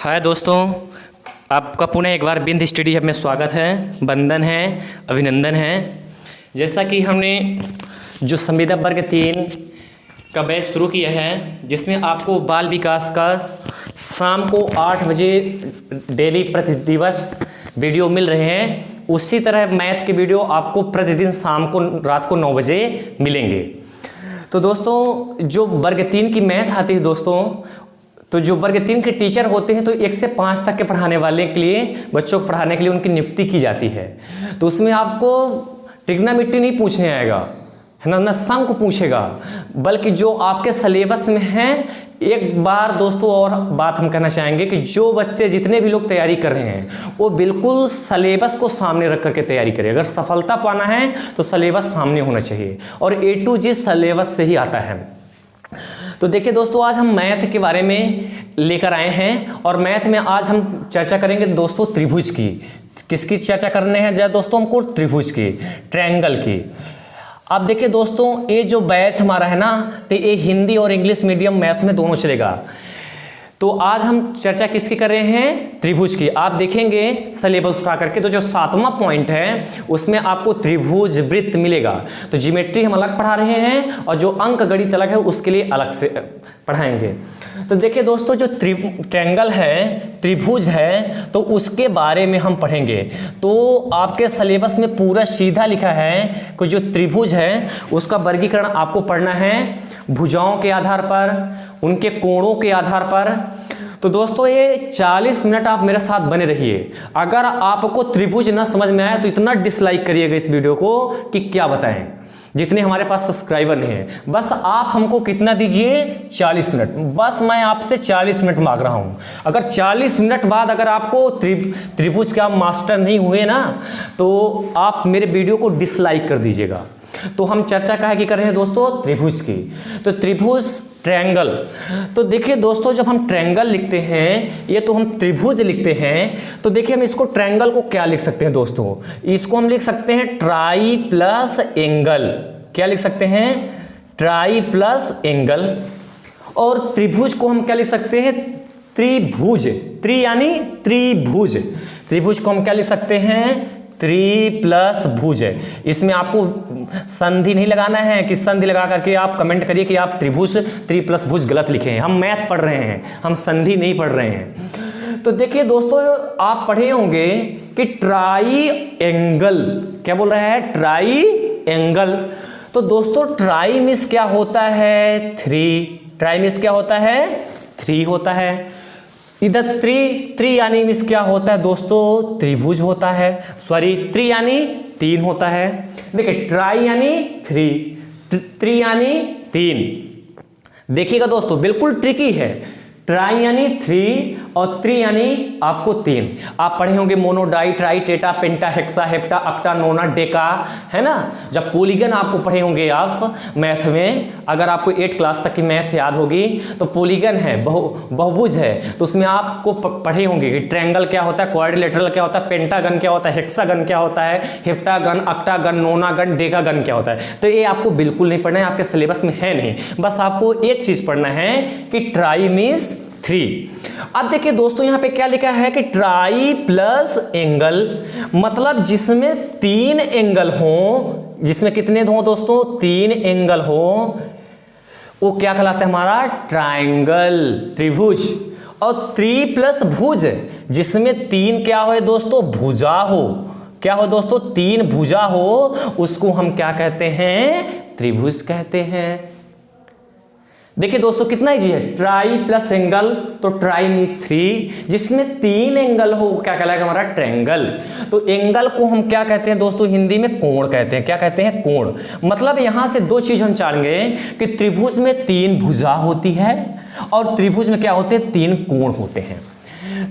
हाय दोस्तों, आपका पुनः एक बार बिंद स्टडी हब में स्वागत है, वंदन है, अभिनंदन है। जैसा कि हमने जो संविदा वर्ग 3 का बैच शुरू किया है, जिसमें आपको बाल विकास का शाम को 8 बजे डेली प्रति दिवस वीडियो मिल रहे हैं, उसी तरह मैथ के वीडियो आपको प्रतिदिन शाम को रात को 9 बजे मिलेंगे। तो दोस्तों, जो वर्ग 3 की मैथ आती है दोस्तों, तो जो वर्ग 3 के टीचर होते हैं तो 1 से 5 तक के पढ़ाने वाले के लिए, बच्चों को पढ़ाने के लिए उनकी नियुक्ति की जाती है। तो उसमें आपको ट्रिग्नोमेट्री नहीं पूछने आएगा, है ना, न संक पूछेगा, बल्कि जो आपके सिलेबस में है। एक बार दोस्तों और बात हम कहना चाहेंगे कि जो बच्चे जितने भी लोग तैयारी कर रहे हैं वो बिल्कुल सिलेबस को सामने रख करके तैयारी करें। अगर सफलता पाना है तो सिलेबस सामने होना चाहिए, और A to Z सिलेबस से ही आता है। तो देखिए दोस्तों, आज हम मैथ के बारे में लेकर आए हैं, और मैथ में आज हम चर्चा करेंगे दोस्तों त्रिभुज की। किसकी चर्चा करने हैं जरा दोस्तों? हमको त्रिभुज की, ट्रायंगल की। अब देखिए दोस्तों, ये जो बैच हमारा है ना, तो ये हिंदी और इंग्लिश मीडियम मैथ में दोनों चलेगा। तो आज हम चर्चा किसकी कर रहे हैं? त्रिभुज की। आप देखेंगे सिलेबस उठा करके, तो जो 7वां पॉइंट है उसमें आपको त्रिभुज वृत्त मिलेगा। तो ज्योमेट्री हम अलग पढ़ा रहे हैं, और जो अंक गणित अलग है उसके लिए अलग से पढ़ाएंगे। तो देखिए दोस्तों, जो ट्रायंगल है, त्रिभुज है, तो उसके बारे में हम पढ़ेंगे। तो आपके सिलेबस में पूरा सीधा लिखा है कि जो त्रिभुज है उसका वर्गीकरण आपको पढ़ना है भुजाओं के आधार पर, उनके कोणों के आधार पर। तो दोस्तों, ये 40 मिनट आप मेरे साथ बने रहिए। अगर आपको त्रिभुज ना समझ में आए तो इतना डिसलाइक करिएगा इस वीडियो को कि क्या बताएं। जितने हमारे पास सब्सक्राइबर नहीं हैं, बस आप हमको कितना दीजिए? 40 मिनट। बस मैं आपसे 40 मिनट मांग रहा हूं। अगर 40 मिनट बाद अगर आपको त्रिभुज के आप मास्टर नहीं हुए ना, तो आप मेरे वीडियो को डिसलाइक कर दीजिएगा। तो हम चर्चा काहे की कर रहे हैं दोस्तों? त्रिभुज की। तो त्रिभुज, ट्रायंगल। तो देखिए दोस्तों, जब हम ट्रायंगल लिखते हैं, ये तो हम त्रिभुज लिखते हैं, तो देखिए हम इसको ट्रायंगल को क्या लिख सकते हैं दोस्तों? इसको हम लिख सकते हैं ट्राई प्लस एंगल। क्या लिख सकते हैं? Try plus angle. और त्रिभुज को हम क्या लिख सकते हैं? त्रिभुज। त्रि यानी त्रिभुज। त्रिभुज को हम क्या लिख सकते हैं? त्रि प्लस भुज। इसमें आपको संधि नहीं लगाना है कि संधि लगा करके आप कमेंट करिए कि आप त्रिभुज त्रि प्लस भुज गलत लिखे हैं। हम मैथ पढ़ रहे हैं, हम संधि नहीं पढ़ रहे हैं। तो देखिए दोस्तों, आप पढ़े होंगे कि ट्राई एंगल, क्या बोल रहा है? Try angle. तो दोस्तों, ट्राई मीन्स क्या होता है? 3। ट्राई मीन्स क्या होता है? 3 होता है। इधर त्रि यानी मीन्स क्या होता है दोस्तों? त्रिभुज होता है। सॉरी, त्रि यानी 3 होता है। देखिए, ट्राई यानी 3, त्रि यानी 3। देखिएगा दोस्तों, बिल्कुल ट्रिकी है। ट्राई यानी 3 और त्रि यानी आपको 3। आप पढ़े होंगे मोनो, डाई, ट्राई, टेटा, पेंटा, हेक्सा, हेप्टा, अक्टा, नोना, डेका, है ना। जब पॉलीगन आपको पढ़े होंगे आप मैथ में, अगर आपको 8 क्लास तक की मैथ याद होगी, तो पॉलीगन है, बहुभुज है, तो उसमें आपको पढ़े होंगे कि ट्रायंगल क्या होता है, क्वाड्रिलेटरल क्या होता है, पेंटागन क्या होता है, हेक्सागन क्या होता है, हेप्टागन, अक्टागन, नोनागन, डेकागन क्या होता है। तो ये आपको बिल्कुल नहीं पढ़ना है, आपके सिलेबस में है नहीं। बस आपको एक चीज पढ़ना है कि ट्राई मीन्स 3। अब देखिए दोस्तों, यहां पे क्या लिखा है कि ट्राई प्लस एंगल, मतलब जिसमें 3 एंगल हो। जिसमें कितने हो दोस्तों? 3 एंगल हो, वो क्या कहलाता है? हमारा ट्रायंगल, त्रिभुज। और त्रि प्लस भुज, जिसमें 3 क्या हो दोस्तों? भुजा हो। क्या हो दोस्तों? 3 भुजा हो, उसको हम क्या कहते हैं? त्रिभुज कहते हैं। देखिए दोस्तों, कितना इजी है। ट्राई प्लस एंगल, तो ट्राई मीन्स 3, जिसमें 3 एंगल हो, क्या कहलाएगा? हमारा ट्रायंगल। तो एंगल को हम क्या कहते हैं दोस्तों? हिंदी में कोण कहते हैं। क्या कहते हैं? कोण। मतलब यहां से 2 चीज हम जानेंगे कि त्रिभुज में 3 भुजा होती है, और त्रिभुज में क्या होते हैं? 3 कोण होते हैं।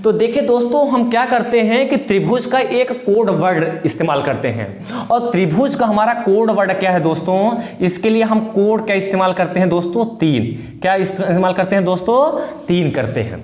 तो देखिए दोस्तों, हम क्या करते हैं कि त्रिभुज का एक कोड वर्ड इस्तेमाल करते हैं, और त्रिभुज का हमारा कोड वर्ड क्या है दोस्तों? इसके लिए हम कोड क्या इस्तेमाल करते हैं दोस्तों? 3। क्या इस्तेमाल करते हैं दोस्तों? 3 करते हैं।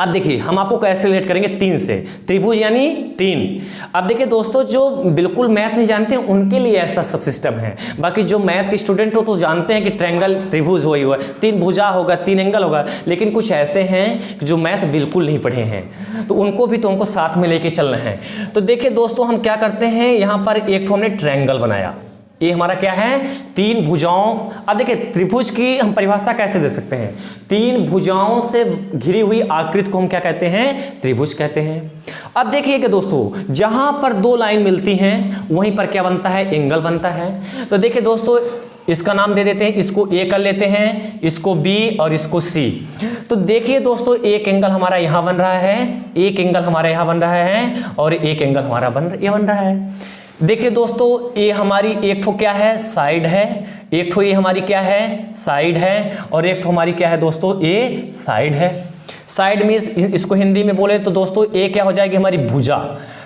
अब देखिए हम आपको कैसे रिलेट करेंगे 3 से, त्रिभुज यानी 3। अब देखिए दोस्तों, जो बिल्कुल मैथ नहीं जानते उनके लिए ऐसा सब सिस्टम है, बाकी जो मैथ के स्टूडेंट हो तो जानते हैं कि ट्रायंगल त्रिभुज वही हुआ, 3 भुजा होगा, 3 एंगल होगा। लेकिन कुछ ऐसे हैं जो मैथ बिल्कुल नहीं पढ़े हैं, तो उनको भी तुमको साथ में लेके चलना है। तो देखिए दोस्तों, हम क्या करते हैं, यहाँ पर एक हमने ट्रायंगल बनाया, ये हमारा क्या है, 3 भुजाओं। अब देखिए त्रिभुज की हम परिभाषा कैसे दे सकते हैं, 3 भुजाओं से घिरी हुई आकृति को हम क्या कहते हैं, त्रिभुज कहते हैं। अब देखिए कि दोस्तों, जहां पर 2 लाइन मिलती हैं वहीं पर क्या बनता है, एंगल बनता है। तो देखिए दोस्तों, इसका नाम दे देते हैं, इसको ए कर लेते हैं, इसको बी और इसको सी। तो देखिए दोस्तों, एक एंगल हमारा यहाँ बन रहा है, एक एंगल हमारा यहाँ बन रहा है, और एक एंगल हमारा ये बन रहा है। देखिए दोस्तों, ये हमारी एक ठो क्या है, साइड है, एक ठो ये हमारी क्या है, साइड है, और एक ठो हमारी क्या है दोस्तों, ये साइड है। साइड मीन्स इसको हिंदी में बोले तो दोस्तों ये क्या हो जाएगी, हमारी भुजा।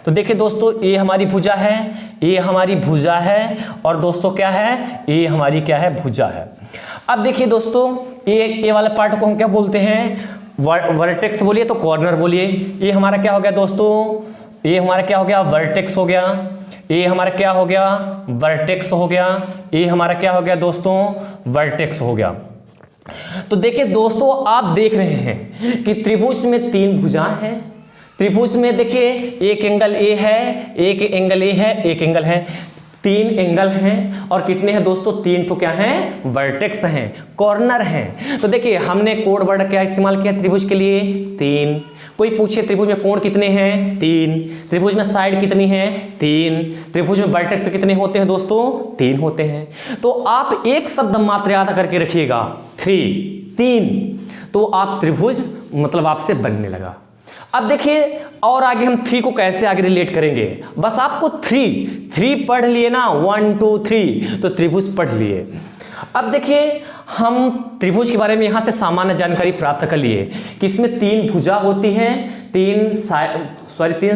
तो देखिए दोस्तों, ये हमारी भुजा है, ये हमारी भुजा है, और दोस्तों क्या है, ये हमारी क्या है, भुजा है। अब देखिए दोस्तों, ये वाले पार्ट को हम क्या बोलते हैं, वर्टेक्स बोलिए तो कॉर्नर बोलिए। ये हमारा क्या हो गया दोस्तों, ये हमारा क्या हो गया, वर्टेक्स हो गया। ये हमारा क्या हो गया, वर्टेक्स हो गया। ये हमारा क्या हो गया दोस्तों, वर्टेक्स हो गया। तो देखिए दोस्तों, आप देख रहे हैं कि त्रिभुज में 3 भुजाएं हैं। त्रिभुज में देखिए एक एंगल ए है, एक एंगल ए है, एक एंगल है, 3 एंगल हैं। और कितने हैं दोस्तों, 3 तो क्या हैं, वर्टेक्स हैं, कॉर्नर हैं। तो देखिए हमने कोड वर्ड क्या इस्तेमाल किया त्रिभुज के लिए, 3। कोई पूछे त्रिभुज में कोण कितने हैं, 3। त्रिभुज में साइड कितनी है, 3। त्रिभुज में वर्टेक्स कितने होते हैं दोस्तों, 3 होते हैं। तो आप एक शब्द मात्र याद करके रखिएगा, 3, तो आप त्रिभुज मतलब आपसे बनने लगा। अब देखिए और आगे हम 3 को कैसे आगे रिलेट करेंगे, बस आपको 3 पढ़ लिए ना, 1 2 3, तो त्रिभुज पढ़ लिए। अब देखिए हम त्रिभुज के बारे में यहाँ से सामान्य जानकारी प्राप्त कर लिए कि इसमें 3 भुजा होती हैं, 3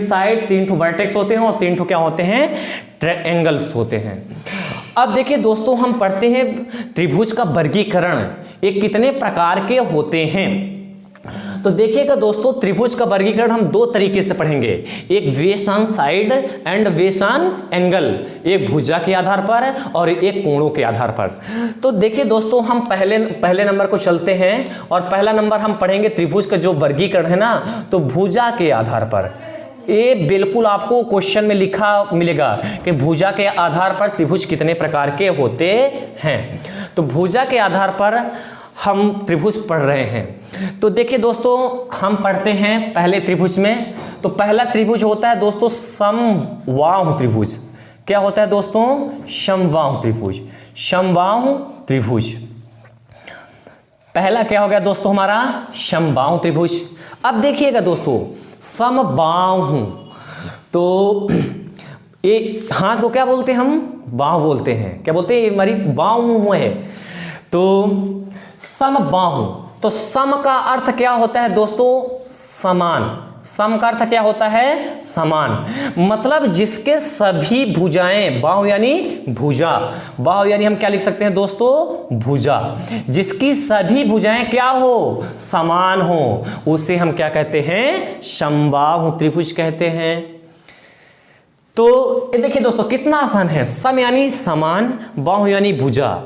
साइड, 3 ठो वर्टेक्स होते हैं, और 3 ठो क्या होते हैं, ट्रायंगल्स होते हैं। अब देखिए दोस्तों, हम पढ़ते हैं त्रिभुज का वर्गीकरण, ये कितने प्रकार के होते हैं। तो देखिएगा दोस्तों, त्रिभुज का वर्गीकरण हम 2 तरीके से पढ़ेंगे, एक base on side and base on angle, एक भुजा के आधार पर और एक कोणों के आधार पर। तो देखिए दोस्तों, हम पहले नंबर को चलते हैं, और पहला नंबर हम पढ़ेंगे त्रिभुज का जो वर्गीकरण है ना, तो भुजा के आधार पर। ये बिल्कुल आपको क्वेश्चन में लिखा मिलेगा कि भुजा के आधार पर त्रिभुज कितने प्रकार के होते हैं। तो भुजा के आधार पर हम त्रिभुज पढ़ रहे हैं। तो देखिए दोस्तों, हम पढ़ते हैं पहले त्रिभुज में। तो पहला त्रिभुज होता है दोस्तों समबाहु त्रिभुज। क्या होता है दोस्तों, समबाहु त्रिभुज। समबाहु त्रिभुज पहला क्या हो गया दोस्तों, हमारा समबाहु त्रिभुज। अब देखिएगा दोस्तों, समबाहु, तो ये हाथ को क्या बोलते हैं हम, बाहु बोलते हैं। क्या बोलते हैं, ये हमारी बाहु है। तो समबाहु, तो सम का अर्थ क्या होता है दोस्तों, समान। सम का अर्थ क्या होता है, समान, मतलब जिसके सभी भुजाएं, बाहु यानी भुजा, बाहु यानी हम क्या लिख सकते हैं दोस्तों, भुजा, जिसकी सभी भुजाएं क्या हो, समान हो, उसे हम क्या कहते हैं, समबाहु त्रिभुज कहते हैं। तो ये देखिए दोस्तों कितना आसान है, सम यानी समान, बाहु यानी भुजा,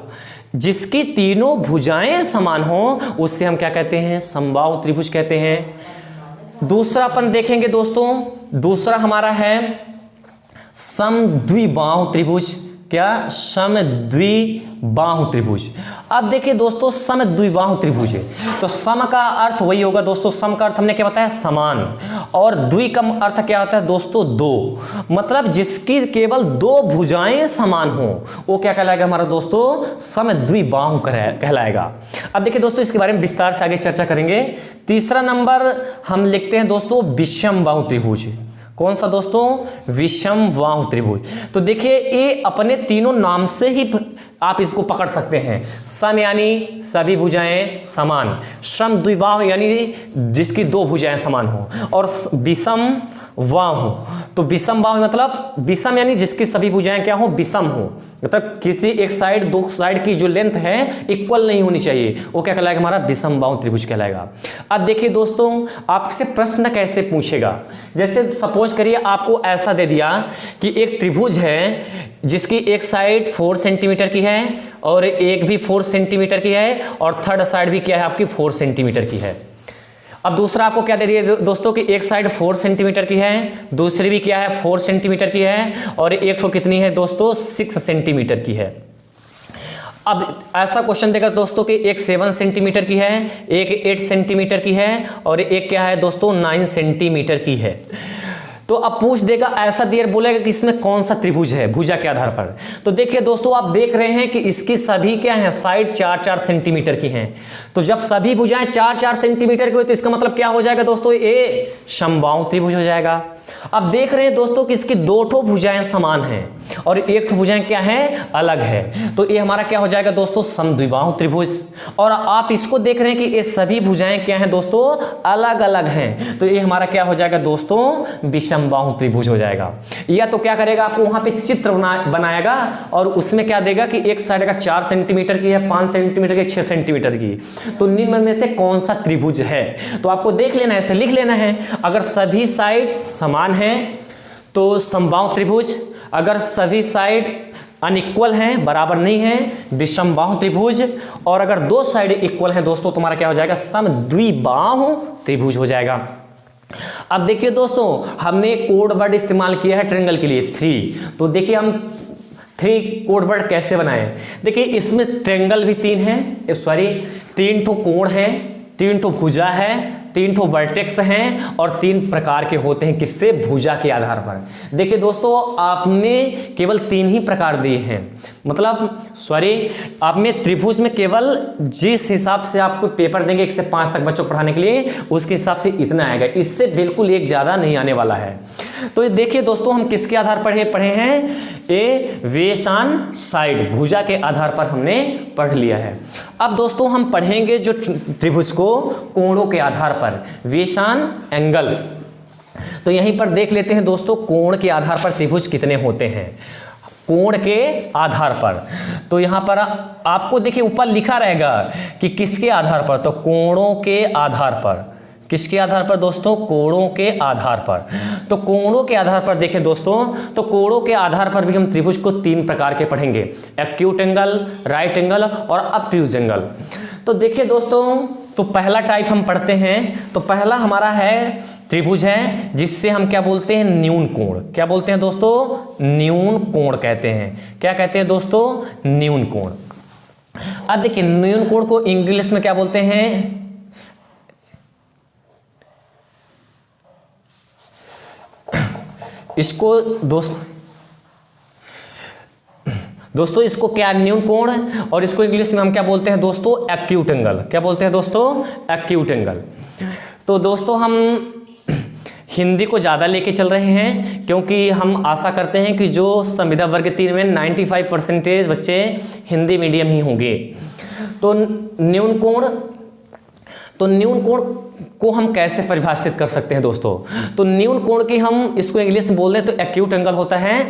जिसकी तीनों भुजाएं समान हो उससे हम क्या कहते हैं, समबाहु त्रिभुज कहते हैं। दूसरा अपन देखेंगे दोस्तों, दूसरा हमारा है समद्विबाहु त्रिभुज। क्या, समद्विबाहु त्रिभुज। अब देखिए दोस्तों, समद्विबाहु त्रिभुज है तो सम का अर्थ वही होगा दोस्तों, सम का अर्थ हमने क्या बताया, समान, और द्वि का अर्थ क्या होता है दोस्तों, 2, मतलब जिसकी केवल 2 भुजाएं समान हो वो क्या कहलाएगा हमारा दोस्तों, समद्विबाहु कहलाएगा। अब देखिए दोस्तों, इसके बारे में विस्तार से आगे चर्चा करेंगे। तीसरा नंबर हम लिखते हैं दोस्तों विषमबाहु त्रिभुज। कौन सा दोस्तों, विषमबाहु त्रिभुज। तो देखिए ये अपने तीनों नाम से ही आप इसको पकड़ सकते हैं। सम यानी सभी भुजाएं समान, सम द्विबाहु यानी जिसकी दो भुजाएं समान हो, और विषम बाहु, तो विषम बाहु मतलब विषम यानी जिसकी सभी भुजाएं क्या हो, विषम हो, मतलब किसी एक साइड दो साइड की जो लेंथ है इक्वल नहीं होनी चाहिए, वो क्या कहलाएगा, हमारा विषम बाहु त्रिभुज कहलाएगा। अब देखिए दोस्तों, आपसे प्रश्न कैसे पूछेगा, जैसे सपोज करिए आपको ऐसा दे दिया कि एक त्रिभुज है जिसकी एक साइड 4 सेंटीमीटर की है और एक भी 4 सेंटीमीटर की है और थर्ड साइड भी क्या है आपकी 4 सेंटीमीटर की है। अब दूसरा आपको क्या दे दिया दोस्तों कि एक साइड 4 सेंटीमीटर की है, दूसरी भी क्या है 4 सेंटीमीटर की है, और एक ठो कितनी है दोस्तों 6 सेंटीमीटर की है। अब ऐसा क्वेश्चन देगा दोस्तों कि एक 7 सेंटीमीटर की है, एक 8 सेंटीमीटर की है और एक क्या है दोस्तों 9 सेंटीमीटर की है। तो अब पूछ देगा, ऐसा देर बोलेगा कि इसमें कौन सा त्रिभुज है भुजा के आधार पर। तो देखिए दोस्तों, आप देख रहे हैं कि इसकी सभी क्या है साइड 4-4 सेंटीमीटर की हैं। तो जब सभी भुजाएं 4-4 सेंटीमीटर की हो तो इसका मतलब क्या हो जाएगा दोस्तों, ये समबाहु त्रिभुज हो जाएगा। अब देख रहे हैं दोस्तों कि इसकी दो ठो भुजाएं समान हैं और एक ठो भुजाएं क्या है अलग है, तो ये हमारा क्या हो जाएगा दोस्तों समद्विबाहु त्रिभुज। और आप इसको देख रहे हैं कि ये सभी भुजाएं क्या हैं दोस्तों अलग अलग हैं, तो ये हमारा क्या हो जाएगा दोस्तों विषमबाहु त्रिभुज हो जाएगा। या तो क्या करेगा, आपको वहां पे चित्र बनाएगा और उसमें क्या देगा कि एक साइड अगर 4 सेंटीमीटर की है, 5 सेंटीमीटर की, 6 सेंटीमीटर की, तो निम्न में से कौन सा त्रिभुज है, तो आपको देख लेना है, ऐसे लिख लेना है। अगर सभी साइड समान है तो समबाहु त्रिभुज, अगर सभी साइड अनइक्वल हैं बराबर नहीं है विषमबाहु त्रिभुज, और अगर दो साइड इक्वल हैं दोस्तों तुम्हारा क्या हो जाएगा समद्विबाहु त्रिभुज हो जाएगा। अब देखिए दोस्तों, हमने कोड वर्ड इस्तेमाल किया है ट्रायंगल के लिए 3, तो देखिए हम 3 कोड वर्ड कैसे बनाएं। देखिए इसमें ट्रायंगल भी 3 है, सॉरी 3 ठो कोण है, 3 ठो भुजा है, 3 ठो वर्टेक्स हैं और 3 प्रकार के होते हैं किससे भुजा के आधार पर। देखिए दोस्तों, आपने केवल 3 ही प्रकार दिए हैं, मतलब सॉरी आपने त्रिभुज में केवल जिस हिसाब से आपको पेपर देंगे 1 से 5 तक बच्चों को पढ़ाने के लिए उसके हिसाब से इतना आएगा, इससे बिल्कुल एक ज़्यादा नहीं आने वाला है। तो देखिए दोस्तों, हम किसके आधार पर पढ़े हैं, ए वेशान साइड भुजा के आधार पर हमने पढ़ लिया है। अब दोस्तों हम पढ़ेंगे जो त्रिभुज को कोणों के आधार पर, वेशान एंगल। तो यहीं पर देख लेते हैं दोस्तों कोण के आधार पर त्रिभुज कितने होते हैं, कोण के आधार पर। तो यहां पर आपको देखिए ऊपर लिखा रहेगा कि किसके आधार पर, तो कोणों के आधार पर। किसके आधार पर दोस्तों, कोणों के आधार पर। तो कोणों के आधार पर देखें दोस्तों, तो कोणों के आधार पर भी हम त्रिभुज को 3 प्रकार के पढ़ेंगे, एक्यूट एंगल, राइट एंगल और ऑब्ट्यूज एंगल। तो देखिए दोस्तों, तो पहला टाइप हम पढ़ते हैं। तो पहला हमारा है त्रिभुज है जिससे हम क्या बोलते हैं, न्यून कोण। क्या बोलते हैं दोस्तों, न्यून कोण कहते हैं। क्या कहते हैं दोस्तों, न्यून कोण। अब देखिए न्यून कोण को इंग्लिश में क्या बोलते हैं, इसको दोस्तों इसको क्या न्यून कोण, और इसको इंग्लिश में हम क्या बोलते हैं दोस्तों, एक्यूट एंगल। क्या बोलते हैं दोस्तों, एक्यूट एंगल। तो दोस्तों हम हिंदी को ज़्यादा लेके चल रहे हैं क्योंकि हम आशा करते हैं कि जो संविदा वर्ग 3 में 95% बच्चे हिंदी मीडियम ही होंगे। तो न्यून कोण, तो न्यून कोण को हम कैसे परिभाषित कर सकते हैं दोस्तों, तो न्यून कोण की हम इसको इंग्लिश में बोल दें तो एक्यूट एंगल होता है।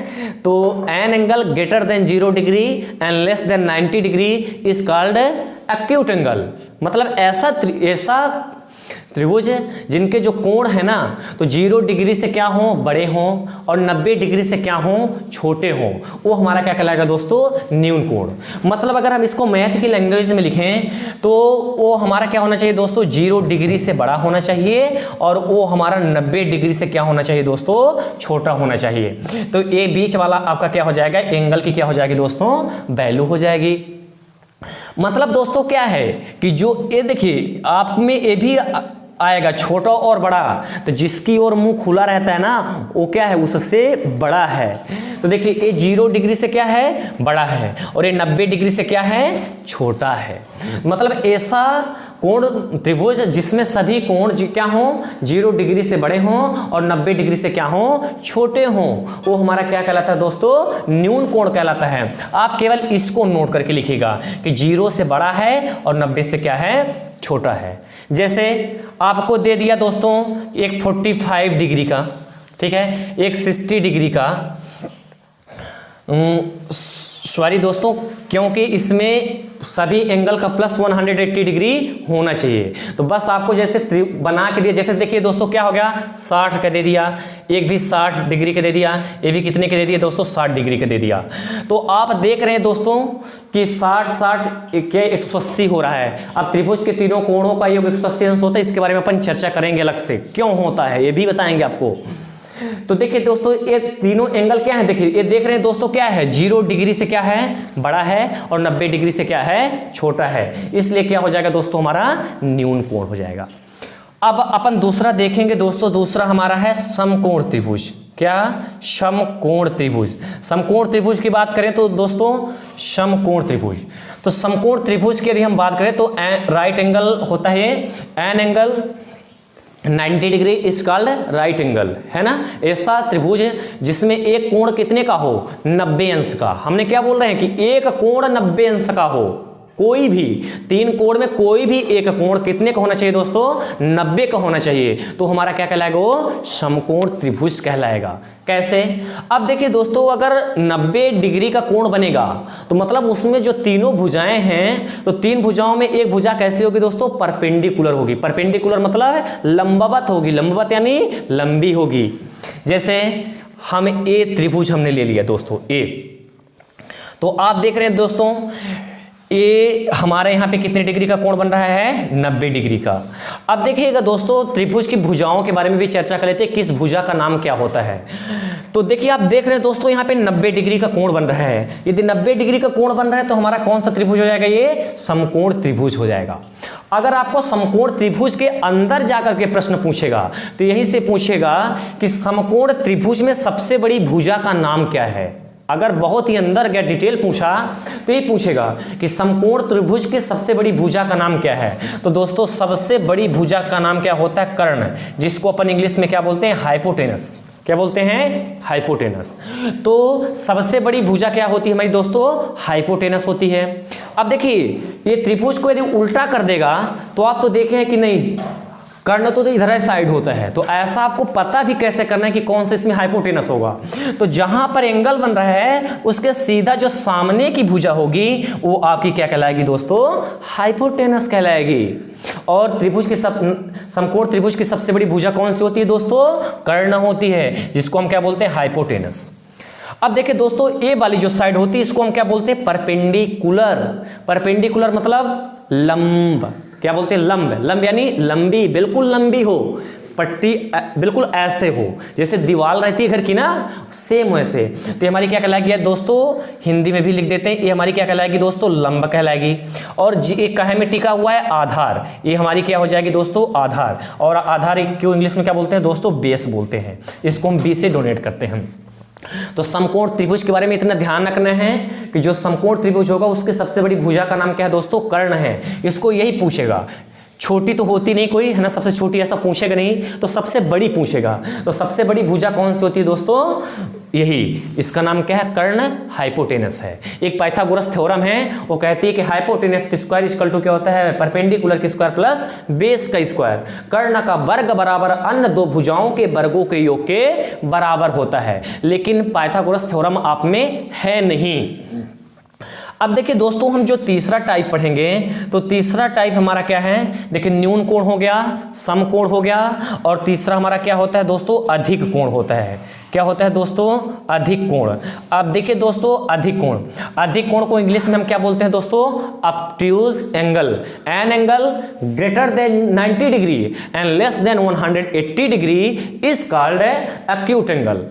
तो an angle greater than 0 degree and less than 90 degree is called acute angle. मतलब ऐसा त्रिभुज जिनके जो कोण है ना, तो 0 डिग्री से क्या हो बड़े हों और 90 डिग्री से क्या हो छोटे हों, वो हमारा क्या कहलाएगा दोस्तों, न्यून कोण। मतलब अगर हम इसको मैथ की लैंग्वेज में लिखें तो वो हमारा क्या होना चाहिए दोस्तों, 0 डिग्री से बड़ा होना चाहिए और वो हमारा 90 डिग्री से क्या होना चाहिए दोस्तों, छोटा होना चाहिए। तो ये बीच वाला आपका क्या हो जाएगा, एंगल की क्या हो जाएगी दोस्तों, वैल्यू हो जाएगी। मतलब दोस्तों क्या है कि जो ये देखिए आप में ये भी आएगा छोटा और बड़ा, तो जिसकी ओर मुंह खुला रहता है ना वो क्या है, उससे बड़ा है। तो देखिए ये 0 डिग्री से क्या है, बड़ा है, और ये 90 डिग्री से क्या है, छोटा है। मतलब ऐसा कोण त्रिभुज जिसमें सभी कोण क्या हो, 0 डिग्री से बड़े हों और 90 डिग्री से क्या हो, छोटे हों, वो हमारा क्या कहलाता है दोस्तों, न्यून कोण कहलाता है। आप केवल इसको नोट करके लिखिएगा कि 0 से बड़ा है और 90 से क्या है, छोटा है। जैसे आपको दे दिया दोस्तों एक 45 डिग्री का, ठीक है, एक 60 डिग्री का, सॉरी दोस्तों, क्योंकि इसमें सभी एंगल का प्लस 180 डिग्री होना चाहिए। तो बस आपको जैसे बना के दिया, जैसे देखिए दोस्तों क्या हो गया, 60 का दे दिया, एक भी 60 डिग्री का दे दिया, ये भी कितने के दे दिया दोस्तों, 60 डिग्री का दे दिया। तो आप देख रहे हैं दोस्तों कि 60 क्या 180 हो रहा है। अब त्रिभुज के तीनों कोणों का योग 180 अंश होता है, इसके बारे में अपन चर्चा करेंगे अलग से, क्यों होता है ये भी बताएंगे आपको। तो देखिए दोस्तों ये तीनों एंगल क्या है, देखिए ये देख रहे हैं दोस्तों क्या है, 0 डिग्री से क्या है, बड़ा है और 90 डिग्री से क्या है, छोटा है, इसलिए क्या हो जाएगा दोस्तों, हमारा न्यून कोण हो जाएगा। अब अपन दूसरा देखेंगे दोस्तों, दूसरा हमारा है समकोण त्रिभुज। क्या, समकोण त्रिभुज। समकोण त्रिभुज की बात करें तो दोस्तों समकोण त्रिभुज, तो समकोण त्रिभुज की यदि हम बात करें तो राइट एंगल होता है, an angle 90 degree is called right angle, है ना। ऐसा त्रिभुज है जिसमें एक कोण कितने का हो, 90 अंश का। हमने क्या बोल रहे हैं कि एक कोण 90 अंश का हो, कोई भी 3 कोण में कोई भी एक कोण कितने का होना चाहिए दोस्तों, 90 का होना चाहिए। तो हमारा क्या कहलाएगा, वो समकोण त्रिभुज कहलाएगा। कैसे, अब देखिए दोस्तों अगर 90 डिग्री का कोण बनेगा तो मतलब उसमें जो तीनों भुजाएं हैं, तो 3 भुजाओं में एक भुजा कैसी होगी दोस्तों, परपेंडिकुलर होगी। परपेंडिकुलर मतलब लंबवत होगी, लंबवत यानी लंबी होगी। जैसे हम ए त्रिभुज हमने ले लिया दोस्तों, ए, तो आप देख रहे हैं दोस्तों ये हमारे यहाँ पे कितने डिग्री का कोण बन रहा है, 90 डिग्री का। अब देखिएगा दोस्तों त्रिभुज की भुजाओं के बारे में भी चर्चा कर लेते हैं, किस भुजा का नाम क्या होता है। तो देखिए आप देख रहे हैं दोस्तों यहाँ पे 90 डिग्री का कोण बन रहा है। यदि 90 डिग्री का कोण बन रहा है तो हमारा कौन सा त्रिभुज हो जाएगा, ये समकोण त्रिभुज हो जाएगा। अगर आपको समकोण त्रिभुज के अंदर जाकर के प्रश्न पूछेगा तो यहीं से पूछेगा कि समकोण त्रिभुज में सबसे बड़ी भुजा का नाम क्या है। अगर बहुत ही अंदर गया डिटेल पूछा तो ये पूछेगा कि समकोण त्रिभुज की सबसे बड़ी भुजा का नाम क्या है। तो दोस्तों सबसे बड़ी भुजा का नाम क्या होता है, कर्ण, जिसको अपन इंग्लिश में क्या बोलते हैं, हाइपोटेनस। क्या बोलते हैं, हाइपोटेनस। तो सबसे बड़ी भुजा क्या होती है हमारी दोस्तों, हाइपोटेनस होती है। अब देखिए ये त्रिभुज को यदि उल्टा कर देगा तो आप तो देखे हैं कि नहीं, कर्ण तो इधर साइड होता है, तो ऐसा आपको पता भी कैसे करना है कि कौन से इसमें हाइपोटेनस होगा। तो जहां पर एंगल बन रहा है उसके सीधा जो सामने की भुजा होगी वो आपकी क्या कहलाएगी दोस्तों, हाइपोटेनस कहलाएगी। और त्रिभुज की समकोण त्रिभुज की सबसे बड़ी भुजा कौन सी होती है दोस्तों, कर्ण होती है, जिसको हम क्या बोलते हैं, हाइपोटेनस। अब देखिए दोस्तों ए वाली जो साइड होती है इसको हम क्या बोलते हैं, परपेंडिकुलर। परपेंडिकुलर मतलब लंब, क्या बोलते हैं, लंब। लंब यानी लंबी, बिल्कुल लंबी हो, पट्टी बिल्कुल ऐसे हो, जैसे दीवार रहती है घर की ना, सेम वैसे। तो हमारी क्या कहलाएगी दोस्तों, हिंदी में भी लिख देते हैं, ये हमारी क्या कहलाएगी दोस्तों, लंब कहलाएगी। और एक काहे में टिका हुआ है, आधार, ये हमारी क्या हो जाएगी दोस्तों, आधार। और आधार क्यों इंग्लिश में क्या बोलते हैं दोस्तों, बेस बोलते हैं, इसको हम बी से डोनेट करते हैं। तो समकोण त्रिभुज के बारे में इतना ध्यान रखना है कि जो समकोण त्रिभुज होगा उसके सबसे बड़ी भुजा का नाम क्या है दोस्तों, कर्ण है। इसको यही पूछेगा, छोटी तो होती नहीं कोई, है ना, सबसे छोटी ऐसा पूछेगा नहीं, तो सबसे बड़ी पूछेगा। तो सबसे बड़ी भुजा कौन सी होती है दोस्तों, यही, इसका नाम क्या है, कर्ण हाइपोटेनस है। एक पाइथागोरस थ्योरम है, वो कहती है कि हाइपोटेनस की स्क्वायर इक्वल टू क्या होता है, परपेंडिकुलर की स्क्वायर प्लस बेस का स्क्वायर। कर्ण का वर्ग बराबर अन्य दो भुजाओं के वर्गों के योग के बराबर होता है, लेकिन पाइथागोरस थ्योरम आप में है नहीं। अब देखिए दोस्तों हम जो तीसरा टाइप पढ़ेंगे, तो तीसरा टाइप हमारा क्या है, देखिए न्यून कोण हो गया, समकोण हो गया, और तीसरा हमारा क्या होता है दोस्तों, अधिक कोण होता है। क्या होता है दोस्तों, अधिक कोण। अब देखिए दोस्तों अधिक कोण, अधिक कोण को इंग्लिश में हम क्या बोलते हैं दोस्तों, obtuse angle. An angle greater than 90 degree and less than 180 degree is called acute angle.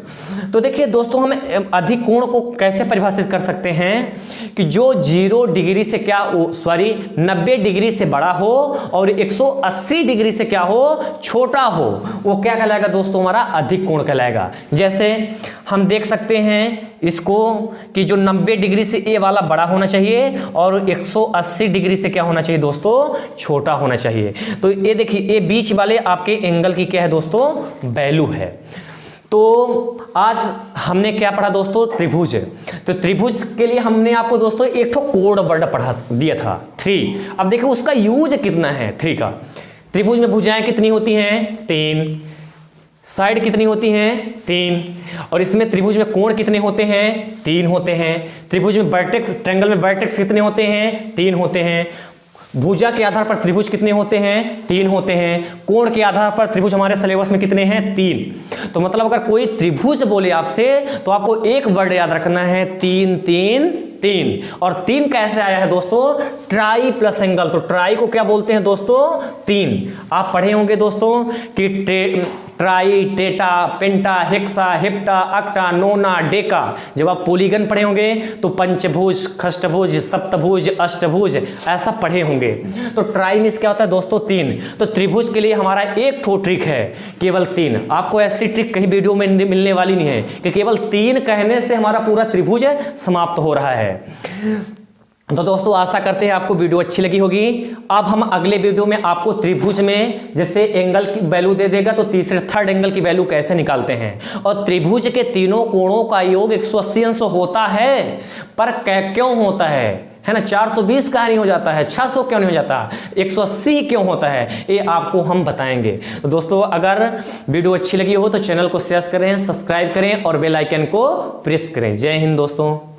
तो देखिए दोस्तों हम अधिक कोण को कैसे परिभाषित कर सकते हैं कि जो 0 डिग्री से क्या, सॉरी 90 डिग्री से बड़ा हो और 180 डिग्री से क्या हो, छोटा हो, वो क्या कहलाएगा दोस्तों, हमारा अधिक कोण कहलाएगा। जैसे कैसे हम देख सकते हैं इसको कि जो 90 डिग्री से ए वाला बड़ा होना चाहिए और 180 डिग्री से क्या होना चाहिए दोस्तों, छोटा होना चाहिए। तो ये देखिए, ये बीच वाले आपके एंगल की क्या है दोस्तों, वैल्यू है। तो आज हमने क्या पढ़ा दोस्तों, त्रिभुज। तो त्रिभुज के लिए हमने आपको दोस्तों एक कोड वर्ड पढ़ा दिया था 3। अब देखिए उसका यूज कितना है 3 का। त्रिभुज में भुजाएं कितनी होती हैं, 3। साइड कितनी होती हैं, 3। और इसमें त्रिभुज में कोण कितने होते हैं, 3 होते हैं। त्रिभुज में वर्टेक्स, ट्रायंगल में वर्टेक्स कितने होते हैं, 3 होते हैं। भुजा के आधार पर त्रिभुज कितने होते हैं, 3 होते हैं। कोण के आधार पर त्रिभुज हमारे सिलेबस में कितने हैं, 3। तो मतलब अगर कोई त्रिभुज बोले आपसे तो आपको एक वर्ड याद रखना है, 3 3 3। और 3 कैसे आया है दोस्तों, ट्राई प्लस एंगल। तो ट्राई को क्या बोलते हैं दोस्तों, 3। आप पढ़े होंगे दोस्तों कि ट्राई, टेटा, पेंटा, हेक्सा, हेप्टा, अक्टा, नोना, डेका। जब आप पॉलीगन पढ़े होंगे तो पंचभुज, खष्टभुज, सप्तभुज, अष्टभुज ऐसा पढ़े होंगे। तो ट्राई मींस क्या होता है दोस्तों, 3। तो त्रिभुज के लिए हमारा एक ठो ट्रिक है, केवल 3। आपको ऐसी ट्रिक कहीं वीडियो में मिलने वाली नहीं है कि केवल 3 कहने से हमारा पूरा त्रिभुज समाप्त हो रहा है। तो दोस्तों आशा करते हैं आपको वीडियो अच्छी लगी होगी। अब हम अगले वीडियो में आपको त्रिभुज में जैसे एंगल की वैल्यू दे देगा तो तीसरे थर्ड एंगल की वैल्यू कैसे निकालते हैं, और त्रिभुज के तीनों कोणों का योग 180 अंश होता है, पर क्यों होता है ना, 420 का नहीं हो जाता है, 600 क्यों नहीं हो जाता, 180 क्यों होता है, ये आपको हम बताएंगे। तो दोस्तों अगर वीडियो अच्छी लगी हो तो चैनल को शेयर करें, सब्सक्राइब करें और बेल आइकन को प्रेस करें। जय हिंद दोस्तों।